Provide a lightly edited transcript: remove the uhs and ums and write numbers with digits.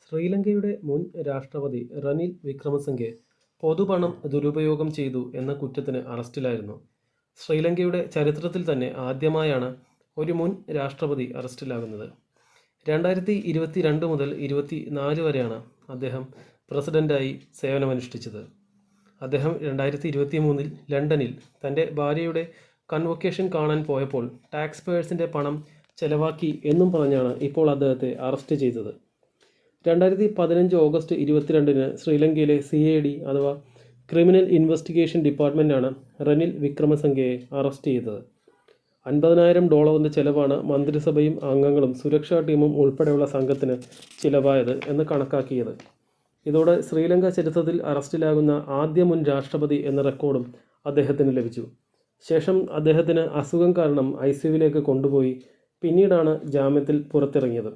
ശ്രീലങ്കയുടെ മുൻ രാഷ്ട്രപതി റനിൽ വിക്രമസിംഗെ പൊതുപണം ദുരുപയോഗം ചെയ്തു എന്ന കുറ്റത്തിന് അറസ്റ്റിലായിരുന്നു. ശ്രീലങ്കയുടെ ചരിത്രത്തിൽ തന്നെ ആദ്യമായാണ് ഒരു മുൻ രാഷ്ട്രപതി അറസ്റ്റിലാകുന്നത്. 2022 മുതൽ 24 വരെയാണ് അദ്ദേഹം പ്രസിഡന്റായി സേവനമനുഷ്ഠിച്ചത്. അദ്ദേഹം 2023 ലണ്ടനിൽ തൻ്റെ ഭാര്യയുടെ കൺവൊക്കേഷൻ കാണാൻ പോയപ്പോൾ ടാക്സ് പേയേഴ്സിൻ്റെ പണം ചെലവാക്കി എന്നും പറഞ്ഞാണ് ഇപ്പോൾ അദ്ദേഹത്തെ അറസ്റ്റ് ചെയ്തത്. 2015 ഓഗസ്റ്റ് 22 ശ്രീലങ്കയിലെ CID അഥവാ ക്രിമിനൽ ഇൻവെസ്റ്റിഗേഷൻ ഡിപ്പാർട്ട്മെൻറ്റാണ് റനിൽ വിക്രമസിംഗയെ അറസ്റ്റ് ചെയ്തത്. $50,000 ചെലവാണ് മന്ത്രിസഭയും അംഗങ്ങളും സുരക്ഷാ ടീമും ഉൾപ്പെടെയുള്ള സംഘത്തിന് ചിലവായത് എന്ന് കണക്കാക്കിയത്. ഇതോടെ ശ്രീലങ്ക ചരിത്രത്തിൽ അറസ്റ്റിലാകുന്ന ആദ്യ മുൻ രാഷ്ട്രപതി എന്ന റെക്കോർഡും അദ്ദേഹത്തിന് ലഭിച്ചു. ശേഷം അദ്ദേഹത്തിന് അസുഖം കാരണം ICUവിലേക്ക് കൊണ്ടുപോയി പിന്നീടാണ് ജാമ്യത്തിൽ പുറത്തിറങ്ങിയത്.